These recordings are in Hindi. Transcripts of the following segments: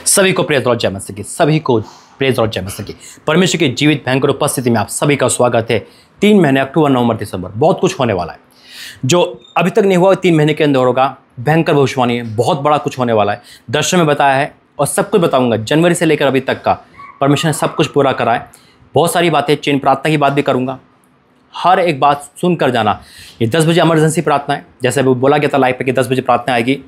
सभी को प्रेज लॉर्ड जय मसीह की, सभी को प्रेज लॉर्ड जय मसीह की। परमेश्वर की जीवित भयंकर उपस्थिति में आप सभी का स्वागत है। 3 महीने अक्टूबर, नवंबर, दिसंबर, बहुत कुछ होने वाला है जो अभी तक नहीं हुआ। 3 महीने के अंदर होगा। भयंकर भविष्यवाणी है, बहुत बड़ा कुछ होने वाला है। दर्शन में बताया है और सब कुछ बताऊंगा। जनवरी से लेकर अभी तक का परमेश्वर ने सब कुछ पूरा करा है। बहुत सारी बातें, चेन प्रार्थना की बात भी करूंगा। हर एक बात सुन कर जाना। ये 10 बजे इमरजेंसी प्रार्थना है, जैसे अभी बोला गया था लाइव पे कि 10 बजे प्रार्थना आएगी।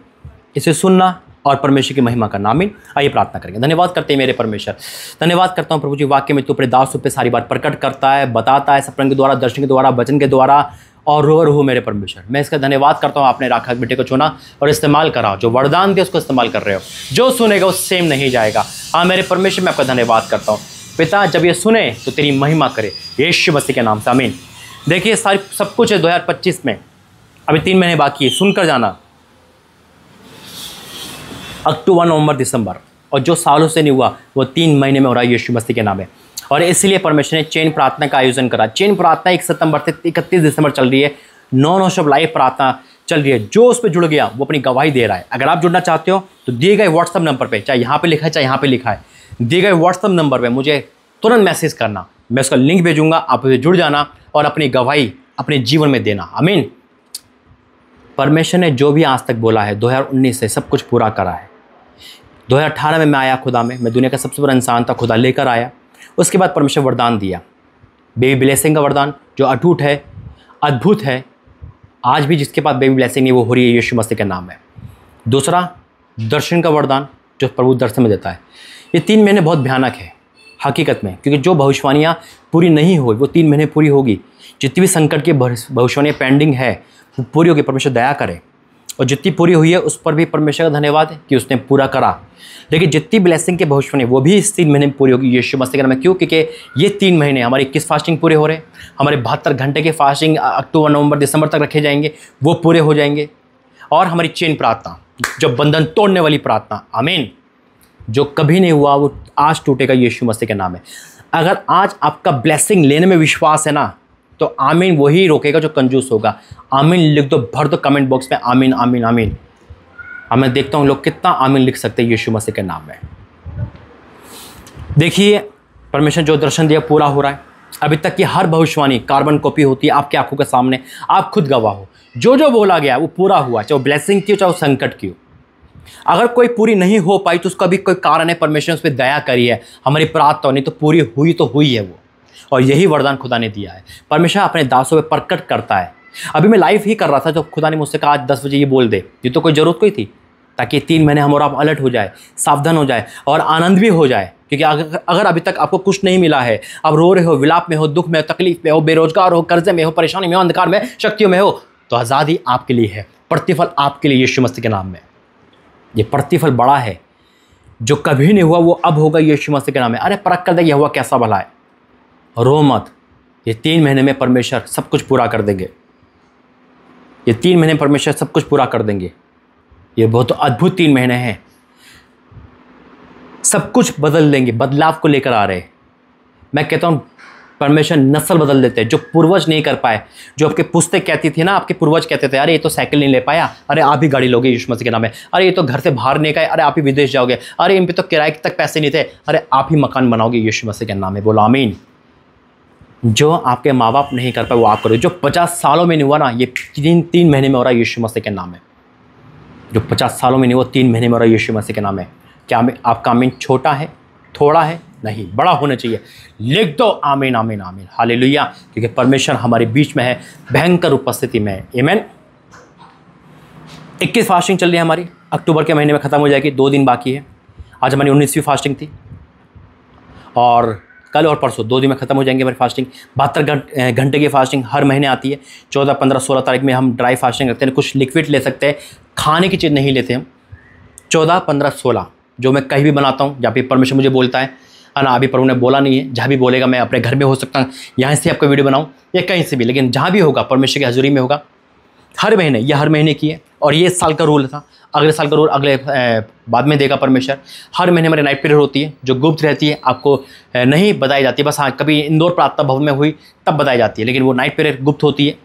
इसे सुनना और परमेश्वर की महिमा करना। आमीन। आइए प्रार्थना करेंगे। धन्यवाद करते हैं मेरे परमेश्वर, धन्यवाद करता हूँ प्रभु जी। वाक्य में तू अपने दासों पे सारी बात प्रकट करता है, बताता है, सपने के द्वारा, दर्शन के द्वारा, वचन के द्वारा, और रूह मेरे परमेश्वर। मैं इसका धन्यवाद करता हूँ। आपने राखा बेटे को चुना और इस्तेमाल करा, जो वरदान थे उसको इस्तेमाल कर रहे हो। जो सुनेगा वो सेम नहीं जाएगा। हाँ मेरे परमेश्वर, मैं आपका धन्यवाद करता हूँ पिता। जब ये सुने तो तेरी महिमा करे यीशु मसीह के नाम से, आमीन। देखिए सारी सब कुछ है 2025 में, अभी 3 महीने बाकी है। सुनकर जाना। अक्टूबर, नवंबर, दिसंबर, और जो सालों से नहीं हुआ वो 3 महीने में हो रहा है यीशु मसीह के नाम है। और इसलिए परमेश्वर ने चेन प्रार्थना का आयोजन करा। चेन प्रार्थना 1 सितंबर से 31 दिसंबर चल रही है। 9 शब लाइव प्रार्थना चल रही है। जो उस पर जुड़ गया वो अपनी गवाही दे रहा है। अगर आप जुड़ना चाहते हो तो दिए गए व्हाट्सअप नंबर पर, चाहे यहाँ पे लिखा है चाहे यहाँ पे लिखा है, दिए गए व्हाट्सअप नंबर पर मुझे तुरंत मैसेज करना। मैं उसका लिंक भेजूंगा, आप उसे जुड़ जाना और अपनी गवाही अपने जीवन में देना। आमीन। परमेश्वर ने जो भी आज तक बोला है 2019 से सब कुछ पूरा करा है। 2018 में मैं आया खुदा में, मैं दुनिया का सबसे बड़ा इंसान था, खुदा लेकर आया। उसके बाद परमेश्वर वरदान दिया, बेबी ब्लेसिंग का वरदान जो अटूट है, अद्भुत है। आज भी जिसके पास बेबी ब्लेसिंग नहीं वो हो रही है यीशु मसीह के नाम में। दूसरा दर्शन का वरदान जो प्रभु दर्शन में देता है। ये 3 महीने बहुत भयानक है हकीकत में, क्योंकि जो भविष्यवाणियाँ पूरी नहीं हुई वो 3 महीने पूरी होगी। जितनी भी संकट की भविष्यवाणियाँ पेंडिंग है वो पूरी होगी। परमेश्वर दया करे, और जितनी पूरी हुई है उस पर भी परमेश्वर का धन्यवाद है कि उसने पूरा करा। लेकिन जितनी ब्लेसिंग के भविष्यवाणी वो भी इस 3 महीने में पूरी होगी यीशु मसीह के नाम में। क्यों? क्योंकि ये 3 महीने हमारी 21 फास्टिंग पूरे हो रहे हैं। हमारे 72 घंटे के फास्टिंग अक्टूबर, नवंबर, दिसंबर तक रखे जाएंगे, वो पूरे हो जाएंगे। और हमारी चेन प्रार्थना, जो बंधन तोड़ने वाली प्रार्थना, आमीन, जो कभी नहीं हुआ वो आज टूटेगा यीशु मसीह के नाम में। अगर आज आपका ब्लेसिंग लेने में विश्वास है ना, तो आमीन वही रोकेगा जो कंजूस होगा। आमीन लिख दो, भर दो कमेंट बॉक्स में, आमीन आमीन आमीन। अब मैं देखता हूँ लोग कितना आमीन लिख सकते हैं यीशु मसीह के नाम में। देखिए परमेश्वर जो दर्शन दिया पूरा हो रहा है। अभी तक की हर भविष्यवाणी कार्बन कॉपी होती है आपकी आंखों के सामने, आप खुद गवाह हो। जो जो बोला गया वो पूरा हुआ, चाहे वो ब्लेसिंग की हो चाहे वो संकट की हो। अगर कोई पूरी नहीं हो पाई तो उसका भी कोई कारण है, परमेश्वर उस पर दया करी है। हमारी प्रार्थना नहीं तो पूरी हुई तो हुई है वो, और यही वरदान खुदा ने दिया है। परमेश्वर अपने दासों पे प्रकट करता है। अभी मैं लाइव ही कर रहा था जब खुदा ने मुझसे कहा आज 10 बजे ये बोल दे। ये तो कोई ज़रूरत कोई थी, ताकि 3 महीने हम और आप अलर्ट हो जाए, सावधान हो जाए और आनंद भी हो जाए। क्योंकि अगर अभी तक आपको कुछ नहीं मिला है, आप रो रहे हो, विलाप में हो, दुख में हो, तकलीफ में हो, बेरोजगार हो, कर्जे में हो, परेशानी में हो, अंधकार में, शक्तियों में हो, तो आज़ादी आपके लिए है, प्रतिफल आपके लिए यीशु मसीह के नाम में। ये प्रतिफल बड़ा है, जो कभी नहीं हुआ वो अब होगा यीशु मसीह के नाम में। अरे परख कर दे यह हुआ कैसा भला है। रो मत, ये 3 महीने में परमेश्वर सब कुछ पूरा कर देंगे। ये 3 महीने परमेश्वर सब कुछ पूरा कर देंगे। ये बहुत अद्भुत 3 महीने हैं। सब कुछ बदल देंगे, बदलाव को लेकर आ रहे हैं। मैं कहता हूँ परमेश्वर नस्ल बदल देते हैं, जो पूर्वज नहीं कर पाए। जो आपके पुश्ते कहती थी ना, आपके पूर्वज कहते थे अरे ये तो साइकिल नहीं ले पाया, अरे आप ही गाड़ी लोगे यीशु मसीह के नाम में, अरे ये तो घर से बाहर नहीं गए, अरे आप ही विदेश जाओगे, अरे इन पे तो किराए तक पैसे नहीं थे, अरे आप ही मकान बनाओगे यीशु मसीह के नाम में। बोलो आमीन। जो आपके माँ बाप नहीं कर पाए वो आप करो। जो 50 सालों में नहीं हुआ ना, ये 3 महीने में हो रहा है यीशु मसीह के नाम में। जो 50 सालों में नहीं हुआ 3 महीने में हो रहा है यीशु मसीह के नाम में। क्या आपका आमीन छोटा है, थोड़ा है? नहीं, बड़ा होना चाहिए। लिख दो आमीन आमीन आमीन, हालेलुया। क्योंकि परमेश्वर हमारे बीच में है, भयंकर उपस्थिति में है। आमीन। 21 फास्टिंग चल रही है हमारी, अक्टूबर के महीने में ख़त्म हो जाएगी। 2 दिन बाकी है। आज हमारी 19वीं फास्टिंग थी, और कल और परसों 2 दिन में ख़त्म हो जाएंगे हमारी फास्टिंग। 72 घंटे की फास्टिंग हर महीने आती है। 14, 15, 16 तारीख में हम ड्राई फास्टिंग रखते हैं। कुछ लिक्विड ले सकते हैं, खाने की चीज़ नहीं लेते हम। 14, 15, 16 जो मैं कहीं भी बनाता हूँ, जहाँ पे परमेश्वर मुझे बोलता है ना, अभी प्रभु ने बोला नहीं है, जहाँ भी बोलेगा मैं अपने घर में हो सकता हूँ, यहाँ से आपको वीडियो बनाऊँ या कहीं से भी, लेकिन जहाँ भी होगा परमेश्वर की हजूरी में होगा। हर महीने, यह हर महीने की है, और ये साल का रूल था। अगले साल का रूल अगले बाद में देगा परमेश्वर। हर महीने हमारी नाइट पीरियड होती है, जो गुप्त रहती है, आपको नहीं बताई जाती। बस हाँ, कभी इंदौर प्रार्थना भवन में हुई तब बताई जाती है, लेकिन वो नाइट पीरियड गुप्त होती है।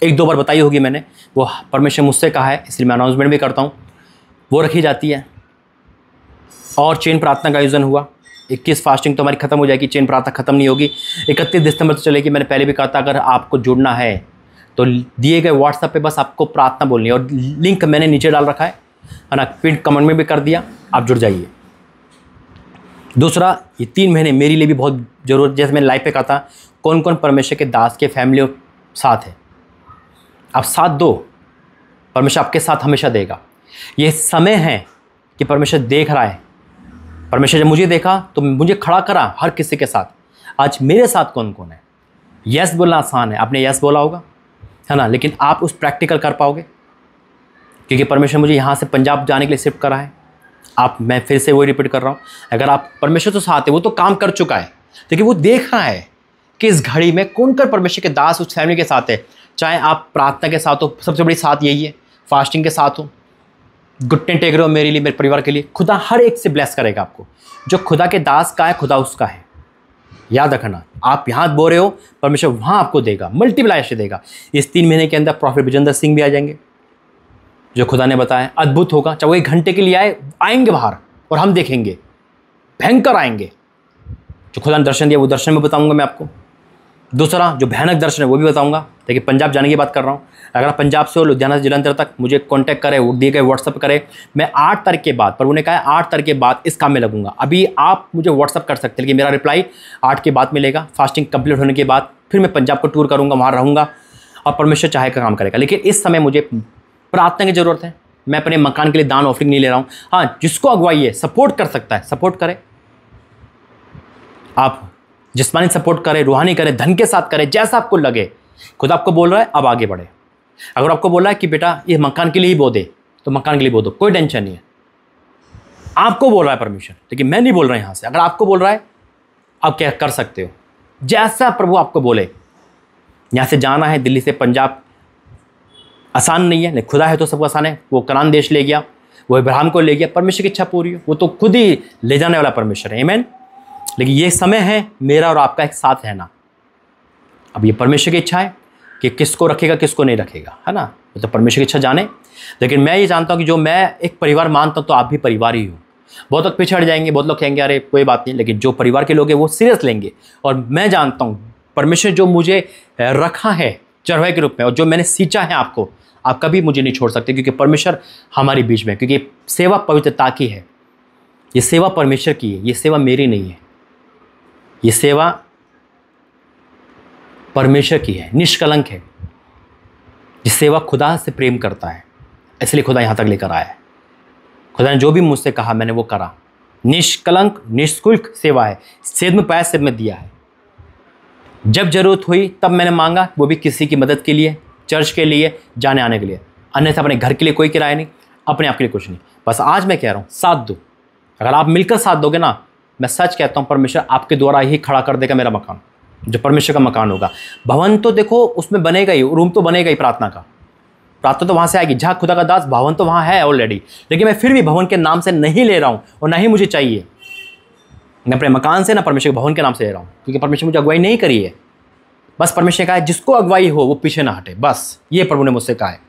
1-2 बार बताई होगी मैंने, वो परमेश्वर मुझसे कहा है, इसलिए मैं अनाउंसमेंट भी करता हूँ। वो रखी जाती है। और चेन प्रार्थना का आयोजन हुआ। 21 फास्टिंग तो हमारी खत्म हो जाएगी, चेन प्रार्थना खत्म नहीं होगी, 31 दिसंबर तो चलेगी। मैंने पहले भी कहा था अगर आपको जुड़ना है तो दिए गए व्हाट्सएप पे बस आपको प्रार्थना बोलनी है, और लिंक मैंने नीचे डाल रखा है ना, पिन कमेंट में भी कर दिया, आप जुड़ जाइए। दूसरा, ये 3 महीने मेरे लिए भी बहुत जरूरत, जैसे मैंने लाइव पे कहा था कौन कौन परमेश्वर के दास के फैमिली साथ है, आप साथ दो, परमेश्वर आपके साथ हमेशा देगा। ये समय है कि परमेश्वर देख रहा है। परमेश्वर जब मुझे देखा तो मुझे खड़ा करा हर किसी के साथ। आज मेरे साथ कौन कौन है? यस बोलना आसान है, आपने यस बोला होगा, है ना, लेकिन आप उस प्रैक्टिकल कर पाओगे? क्योंकि परमेश्वर मुझे यहाँ से पंजाब जाने के लिए शिफ्ट करा है। मैं फिर से वही रिपीट कर रहा हूँ, अगर आप परमेश्वर तो साथ है, वो तो काम कर चुका है, लेकिन वो देख रहा है कि इस घड़ी में कौन कर परमेश्वर के दास उस फैमिली के साथ है। चाहे आप प्रार्थना के साथ हो, सबसे बड़ी साथ यही है, फास्टिंग के साथ हो, घुटने टेक रहे हो मेरे लिए, मेरे परिवार के लिए, खुदा हर एक से ब्लेस करेगा आपको। जो खुदा के दास का है, खुदा उसका है, याद रखना। आप यहाँ बोल रहे हो, परमेश्वर वहाँ आपको देगा, मल्टीप्लाई से देगा। इस 3 महीने के अंदर प्रॉफिट विजेंद्र सिंह भी आ जाएंगे, जो खुदा ने बताया अद्भुत होगा। चाहे वो 1 घंटे के लिए आएंगे बाहर, और हम देखेंगे, भयंकर आएंगे। जो खुदा ने दर्शन दिया वो दर्शन में बताऊंगा मैं आपको। दूसरा जो भयानक दर्शन है वो भी बताऊंगा। देखिए पंजाब जाने की बात कर रहा हूँ, अगर आप पंजाब से हो, लुधियाना से जलंधर तक मुझे कांटेक्ट करें, वो दिए गए व्हाट्सअप करें। मैं 8 तारीख के बाद, प्रभु ने कहा है 8 तारीख के बाद इस काम में लगूंगा। अभी आप मुझे व्हाट्सअप कर सकते हैं, लेकिन मेरा रिप्लाई 8 के बाद मिलेगा। फास्टिंग कंप्लीट होने के बाद फिर मैं पंजाब को टूर करूँगा, वहाँ रहूँगा, और परमेश्वर चाहे का काम करेगा। लेकिन इस समय मुझे प्रार्थना की ज़रूरत है। मैं अपने मकान के लिए दान ऑफरिंग नहीं ले रहा हूँ। हाँ, जिसको अगुवाई है, सपोर्ट कर सकता है, सपोर्ट करें। आप जिस्मानी सपोर्ट करें, रूहानी करें, धन के साथ करें, जैसा आपको लगे। खुद आपको बोल रहा है अब आगे बढ़े। अगर आपको बोल रहा है कि बेटा ये मकान के लिए ही बो दे, तो मकान के लिए बो दो, कोई टेंशन नहीं है। आपको बोल रहा है परमेश्वर, लेकिन मैं नहीं बोल रहा यहाँ से। अगर आपको बोल रहा है, आप क्या कर सकते हो, जैसा प्रभु आपको बोले। यहाँ से जाना है दिल्ली से पंजाब, आसान नहीं है, लेकिन खुदा है तो सबको आसान है। वो कनान देश ले गया, वो इब्राहिम को ले गया, परमेश्वर की इच्छा पूरी हो, वो तो खुद ही ले जाने वाला परमेश्वर है। आमीन। लेकिन ये समय है मेरा और आपका एक साथ रहना। अब ये परमेश्वर की इच्छा है कि किसको रखेगा किसको नहीं रखेगा, है ना, तो परमेश्वर की इच्छा जाने। लेकिन मैं ये जानता हूँ कि जो मैं एक परिवार मानता हूँ, तो आप भी परिवार ही हो। बहुत लोग पिछड़ जाएंगे, बहुत लोग कहेंगे अरे कोई बात नहीं, लेकिन जो परिवार के लोग हैं वो सीरियस लेंगे। और मैं जानता हूँ परमेश्वर जो मुझे रखा है चरवाहे के रूप में, और जो मैंने सींचा है आपको, आप कभी मुझे नहीं छोड़ सकते, क्योंकि परमेश्वर हमारे बीच में। क्योंकि सेवा पवित्रता की है, ये सेवा परमेश्वर की है, ये सेवा मेरी नहीं है, ये सेवा परमेश्वर की है, निष्कलंक है। ये सेवा खुदा से प्रेम करता है, इसलिए खुदा यहाँ तक लेकर आया है। खुदा ने जो भी मुझसे कहा मैंने वो करा। निष्कलंक निःशुल्क सेवा है, सेध में पाया सेध में दिया है। जब जरूरत हुई तब मैंने मांगा, वो भी किसी की मदद के लिए, चर्च के लिए, जाने आने के लिए। अन्यथा अपने घर के लिए कोई किराया नहीं, अपने आप के लिए कुछ नहीं। बस आज मैं कह रहा हूँ साथ दो। अगर आप मिलकर साथ दोगे ना, मैं सच कहता हूँ परमेश्वर आपके द्वारा ही खड़ा कर देगा मेरा मकान, जो परमेश्वर का मकान होगा। भवन तो देखो उसमें बनेगा ही, रूम तो बनेगा ही प्रार्थना का, प्रार्थना तो वहाँ से आएगी। जहाँ खुदा का दास, भवन तो वहाँ है ऑलरेडी। लेकिन मैं फिर भी भवन के नाम से नहीं ले रहा हूँ, और ना ही मुझे चाहिए। मैं अपने मकान से ना परमेश्वर के भवन के नाम से ले रहा हूँ, क्योंकि परमेश्वर मुझे अगुवाई नहीं करी है। बस परमेश्वर ने कहा है जिसको अगुवाई हो वो पीछे ना हटे, बस ये प्रभु ने मुझसे कहा है।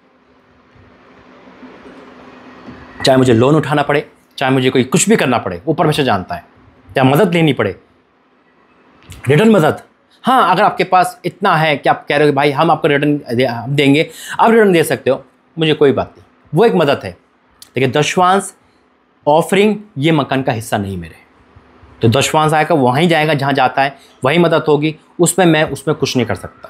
चाहे मुझे लोन उठाना पड़े, चाहे मुझे कोई कुछ भी करना पड़े, वो परमेश्वर जानता है। चाहे मदद लेनी पड़े, रिटर्न मदद। हाँ, अगर आपके पास इतना है कि आप कह रहे हो कि भाई हम आपको रिटर्न देंगे, आप रिटर्न दे सकते हो, मुझे कोई बात नहीं, वो एक मदद है। लेकिन दशवांश ऑफरिंग ये मकान का हिस्सा नहीं मेरे। तो दशवांश आएगा वहीं जाएगा जहाँ जाता है, वही मदद होगी, उसमें मैं उसमें कुछ नहीं कर सकता।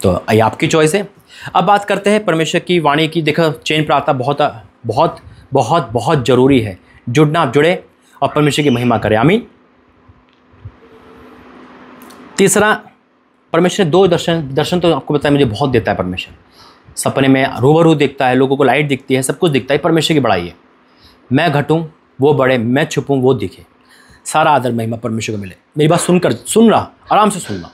तो ये आपकी चॉइस है। अब बात करते हैं परमेश्वर की वाणी की। देखो चेन प्रार्थना बहुत बहुत बहुत बहुत ज़रूरी है। जुड़ना, आप जुड़े और परमेश्वर की महिमा करें। आमीन। तीसरा, परमेश्वर ने 2 दर्शन तो आपको बताया मुझे बहुत देता है परमेश्वर। सपने में रूबरू देखता है, लोगों को लाइट दिखती है, सब कुछ दिखता है। परमेश्वर की बड़ाई है। मैं घटूं वो बढ़े, मैं छुपूं वो दिखे। सारा आदर महिमा परमेश्वर को मिले। मेरी बात सुन रहा, आराम से सुनना।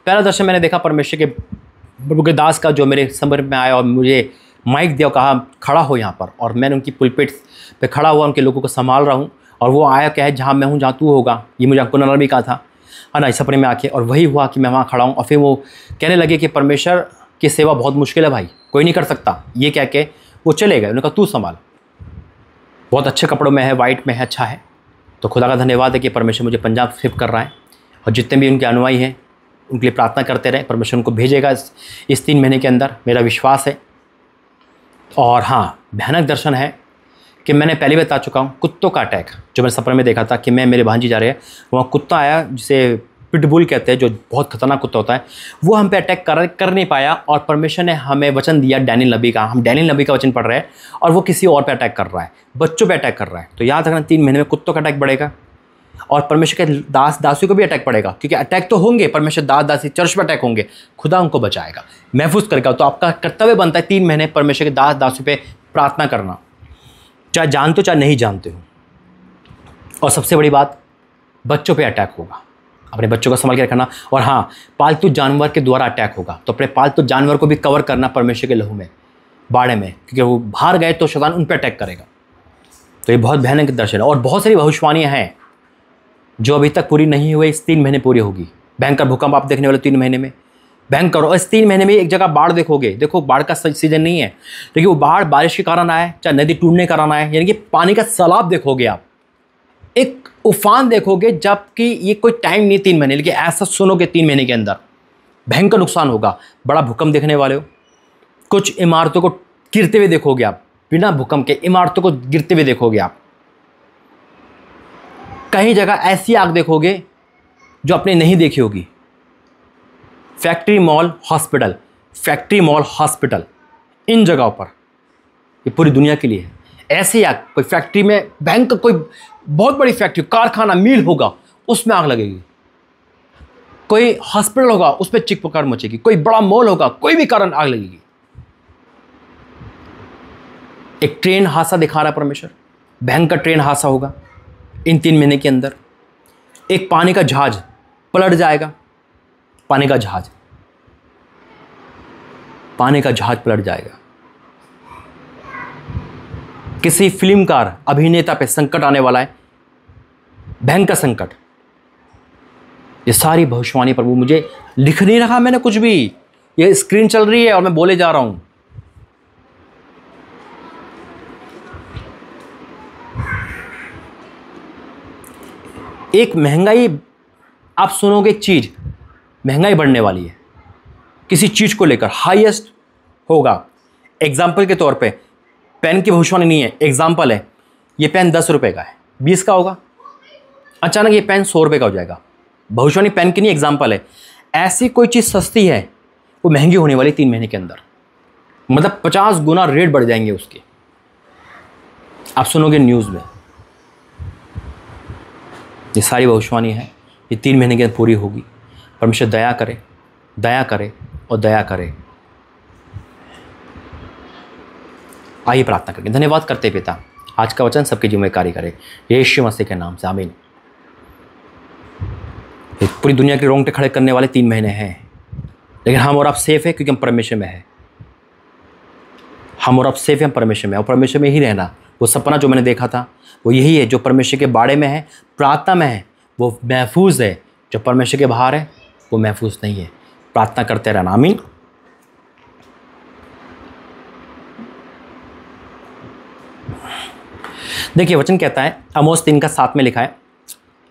पहला दर्शन मैंने देखा परमेश्वर के प्रभु के दास का, जो मेरे संपर्क में आया और मुझे माइक दिया और कहा खड़ा हो यहाँ पर। और मैंने उनकी पुलपिट पे खड़ा हुआ, उनके लोगों को संभाल रहा हूँ। और वो आया क्या है, जहाँ मैं हूँ जहाँ तू होगा, ये मुझे आपको नर भी कहा था, है ना, इस सपने में आके। और वही हुआ कि मैं वहाँ खड़ा हूँ। और फिर वो कहने लगे कि परमेश्वर की सेवा बहुत मुश्किल है भाई, कोई नहीं कर सकता। ये कह के वो चले गए। उन्होंने कहा तू संभाल। बहुत अच्छे कपड़ों में है, वाइट में है, अच्छा है। तो खुदा का धन्यवाद है कि परमेश्वर मुझे पंजाब शिफ्ट कर रहा है, और जितने भी उनके अनुयायी हैं उनके लिए प्रार्थना करते रहे, परमेश्वर उनको भेजेगा इस 3 महीने के अंदर, मेरा विश्वास है। और हाँ, भयानक दर्शन है कि मैंने पहले भी बता चुका हूँ, कुत्तों का अटैक जो मैंने सपने में देखा था कि मैं मेरे भांजी जा रहे हैं, वहाँ कुत्ता आया जिसे पिटबुल कहते हैं, जो बहुत खतरनाक कुत्ता होता है, वो हम पे अटैक कर नहीं पाया, और परमेश्वर ने हमें वचन दिया डैनियल नबी का, हम डैनियल नबी का वचन पढ़ रहे हैं, और वो किसी और पे अटैक कर रहा है, बच्चों पे अटैक कर रहा है। तो याद रखना 3 महीने में कुत्तों का अटैक बढ़ेगा, और परमेश्वर के दास दासियों को भी अटैक पड़ेगा, क्योंकि अटैक तो होंगे, परमेश्वर दास दासी चर्च पर अटैक होंगे, खुदा उनको बचाएगा, महफूज करेगा। तो आपका कर्तव्य बनता है 3 महीने परमेश्वर के दास दासियों पे प्रार्थना करना, चाहे जानते हो चाहे नहीं जानते हो। और सबसे बड़ी बात, बच्चों पे अटैक होगा, अपने बच्चों को संभाल के रखना। और हाँ, पालतू जानवर के द्वारा अटैक होगा, तो अपने पालतू जानवर को भी कवर करना परमेश्वर के लहू में, बाड़े में, क्योंकि वो बाहर गए तो शैतान उन पर अटैक करेगा। तो ये बहुत भयानक दर्शन है, और बहुत सारी भविष्यवाणियाँ हैं जो अभी तक पूरी नहीं हुई, इस 3 महीने पूरी होगी। भयंकर भूकंप आप देखने वाले 3 महीने में, भयंकर। और इस 3 महीने में एक जगह बाढ़ देखोगे, देखो बाढ़ का सीजन नहीं है, लेकिन वो बाढ़ बारिश के कारण आए, चाहे नदी टूटने के कारण आए, यानी कि पानी का सैलाब देखोगे आप, एक उफान देखोगे, जबकि ये कोई टाइम नहीं 3 महीने, लेकिन ऐसा सुनोगे 3 महीने के अंदर भयंकर नुकसान होगा। बड़ा भूकंप देखने वाले हो, कुछ इमारतों को गिरते हुए देखोगे आप, बिना भूकंप के इमारतों को गिरते हुए देखोगे आप। कई जगह ऐसी आग देखोगे जो आपने नहीं देखी होगी। Factory mall hospital, factory mall hospital, इन जगहों पर, ये पूरी दुनिया के लिए है। ऐसे आग, कोई फैक्ट्री में बैंक, कोई बहुत बड़ी फैक्ट्री, कारखाना, मिल होगा, उसमें आग लगेगी। कोई हॉस्पिटल होगा, उसमें चिक-पुकार मचेगी। कोई बड़ा मॉल होगा, कोई भी कारण आग लगेगी। एक ट्रेन हादसा दिखा रहा है परमेश्वर, भयंकर ट्रेन हादसा होगा इन 3 महीने के अंदर। एक पानी का जहाज पलट जाएगा, पानी का जहाज, पानी का जहाज पलट जाएगा। किसी फिल्मकार अभिनेता पे संकट आने वाला है, भयंकर संकट। ये सारी भविष्यवाणी प्रभु मुझे लिख नहीं रखा मैंने कुछ भी, ये स्क्रीन चल रही है और मैं बोले जा रहा हूं। एक महंगाई आप सुनोगे, चीज महंगाई बढ़ने वाली है, किसी चीज को लेकर हाईएस्ट होगा। एग्जाम्पल के तौर पे, पेन की भविष्यवाणी नहीं है, एग्जाम्पल है, ये पेन 10 रुपए का है, 20 का होगा, अचानक ये पेन 100 रुपए का हो जाएगा। भविष्यवाणी पेन की नहीं, एग्जाम्पल है। ऐसी कोई चीज सस्ती है वो महंगी होने वाली 3 महीने के अंदर, मतलब 50 गुना रेट बढ़ जाएंगे उसके, आप सुनोगे न्यूज में। ये सारी भविष्यवाणी है, ये 3 महीने के अंदर पूरी होगी। परमेश्वर दया करे, दया करे और दया करे। आइए प्रार्थना करेंगे। धन्यवाद करते पिता, आज का वचन सबके जीवन में कार्य करे, यीशु मसीह के नाम से, आमीन। पूरी दुनिया के रोंगटे खड़े करने वाले 3 महीने हैं, लेकिन हम और आप सेफ है, क्योंकि हम परमेश्वर में है। हम और आप सेफ हैं, हम परमेश्वर में, और परमेश्वर में ही रहना। वो सपना जो मैंने देखा था वो यही है, जो परमेश्वर के बाड़े में है, प्रार्थना में है, वो महफूज है। जो परमेश्वर के बाहर है वो महफूज नहीं है। प्रार्थना करते रहना, आमीन। देखिए वचन कहता है, आमोस 3:7 में लिखा है,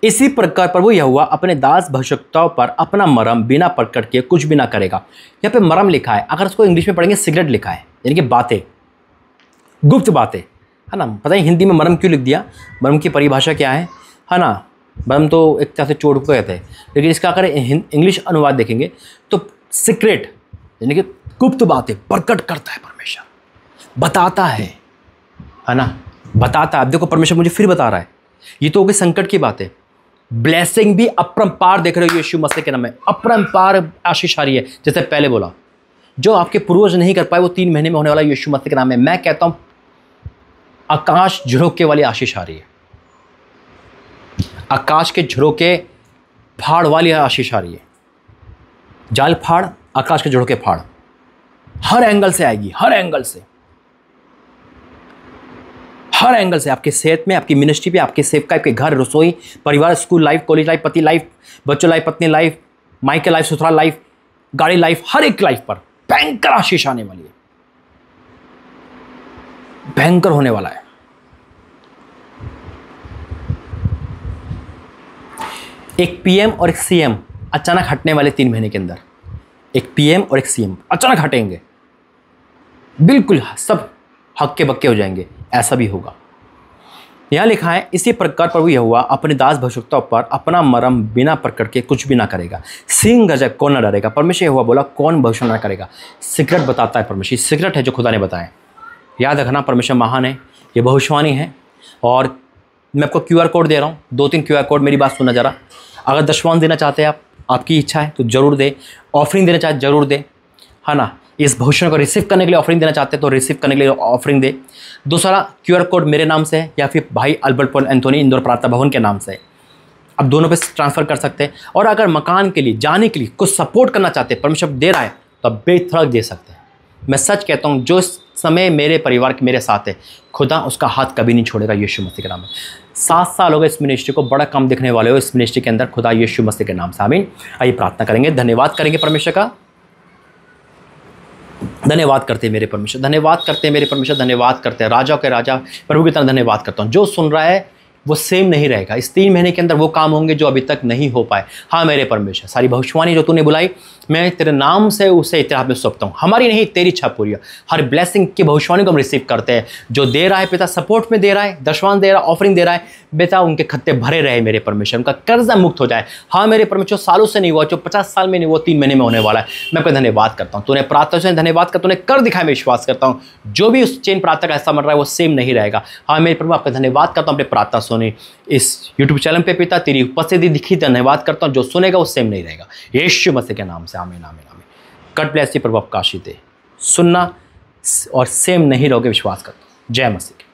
इसी प्रकार प्रभु यहोवा अपने दास भविष्यवक्ताओं पर अपना मरम बिना प्रकट किए कुछ भी ना करेगा। यहाँ पे मरम लिखा है, अगर उसको इंग्लिश में पढ़ेंगे सिगरेट लिखा है, यानी कि बातें, गुप्त बातें, है ना। पता है हिंदी में मरम क्यों लिख दिया, मरम की परिभाषा क्या है ना। मरम तो एक तरह से चोट को कहते हैं, लेकिन इसका अगर इंग्लिश अनुवाद देखेंगे तो सीक्रेट, यानी कि गुप्त बातें प्रकट करता है परमेश्वर, बताता है ना, बताता है। देखो परमेश्वर मुझे फिर बता रहा है, ये तो हो गई संकट की बात है। ब्लेसिंग भी अपरंपार देख रहे हो यीशु मसीह के नाम में, अपरंपार आशीष आ रही है। जैसे पहले बोला, जो आपके पूर्वज नहीं कर पाए वो 3 महीने में होने वाला यीशु मसीह के नाम में। मैं कहता हूं आकाश झरोके वाली आशीष आ रही है, आकाश के झरोके फाड़ वाली आशीष आ रही है। जाल फाड़, आकाश के झरोके फाड़, हर एंगल से आएगी, हर एंगल से, हर एंगल से। आपके सेहत में, आपकी मिनिस्ट्री पे, आपके सेवका, आपके घर, रसोई, परिवार, स्कूल लाइफ, कॉलेज लाइफ, पति लाइफ, बच्चों लाइफ, पत्नी लाइफ, मायके लाइफ, ससुराल लाइफ, गाड़ी लाइफ, हर एक लाइफ पर भयंकर आशीष आने वाली है, भयंकर होने वाला है। एक पीएम और एक सीएम अचानक हटने वाले 3 महीने के अंदर, एक पीएम और एक सीएम अचानक हटेंगे, बिल्कुल सब हक्के बक्के हो जाएंगे, ऐसा भी होगा। यहाँ लिखा है, इसी प्रकार प्रभु यहोवा अपने दास भविष्यवक्ताओं पर अपना मर्म बिना प्रकट के कुछ भी ना करेगा। सिंह गरजे कौन न डरेगा। परमेश्वर यहोवा बोला, कौन भविष्य ना करेगा। सीक्रेट बताता है परमेश्वर, सीक्रेट है जो खुदा ने बताया। याद रखना, परमेश्वर महान है, ये भविष्यवाणी है। और मैं आपको QR कोड दे रहा हूँ, 2-3 QR कोड, मेरी बात सुनना जरा। अगर दशवान देना चाहते हैं आप, आपकी इच्छा है तो जरूर दे। ऑफरिंग देना चाहते जरूर दे, है ना। इस भविष्य को रिसीव करने के लिए ऑफरिंग देना चाहते हैं तो रिसीव करने के लिए ऑफरिंग दे। दूसरा QR कोड मेरे नाम से है या फिर भाई अल्बर्ट पॉल एंथोनी इंदौर प्रार्थना भवन के नाम से है, आप दोनों पे ट्रांसफ़र कर सकते हैं। और अगर मकान के लिए जाने के लिए कुछ सपोर्ट करना चाहते हैं, परमेश्वर दे रहा है, तो आप बेथड़क दे सकते हैं। मैं सच कहता हूँ, जो समय मेरे परिवार के मेरे साथ है, खुदा उसका हाथ कभी नहीं छोड़ेगा, यीशु मसीह के नाम में। 7 साल हो गए इस मिनिस्ट्री को, बड़ा कम दिखने वाले हो इस मिनिस्ट्री के अंदर, खुदा यीशु मसीह के नाम से आमीन। आइए प्रार्थना करेंगे, धन्यवाद करेंगे परमेश्वर का। धन्यवाद करते हैं मेरे परमेश्वर, धन्यवाद करते हैं मेरे परमेश्वर, धन्यवाद करते हैं राजा के राजा प्रभु की तरह धन्यवाद करता हूँ। जो सुन रहा है वो सेम नहीं रहेगा। इस 3 महीने के अंदर वो काम होंगे जो अभी तक नहीं हो पाए। हाँ मेरे परमेश्वर, सारी भविष्यवाणी जो तूने बुलाई, मैं तेरे नाम से उसे तेरे हाथ में सौंपता हूँ। हमारी नहीं, तेरी इच्छा पूरी हो। हर ब्लेसिंग की भविष्यवाणी को हम रिसीव करते हैं। जो दे रहा है पिता, सपोर्ट में दे रहा है, दशवान दे रहा है, ऑफरिंग दे रहा है, बेटा उनके खत्ते भरे रहे मेरे परमेश्वर, उनका कर्जा मुक्त हो जाए। हाँ मेरे परमेश्वर, सालों से नहीं हुआ, जो 50 साल में नहीं हुआ, 3 महीने में होने वाला है। मैं आपका धन्यवाद करता हूँ। तूने प्रार्थना से धन्यवाद कर, तूने कर दिखाया, मैं विश्वास करता हूँ। जो भी उस चेन प्रार्थना का ऐसा बन रहा है वो सेम नहीं रहेगा। हाँ मेरे प्रभु, आपका धन्यवाद करता हूँ अपने प्रार्थना सुने इस यूट्यूब चैनल पे पिता, तेरी उपस्थिति दिखी, धन्यवाद करता हूँ। जो सुनेगा वो सेम नहीं रहेगा, यीशु मसीह के नाम से आमीन आमीन आमीन। गॉड ब्लेस यू, प्रभु आपका आशीष दे। सुनना और सेम नहीं रहोगे, विश्वास करता हूँ। जय मसीह।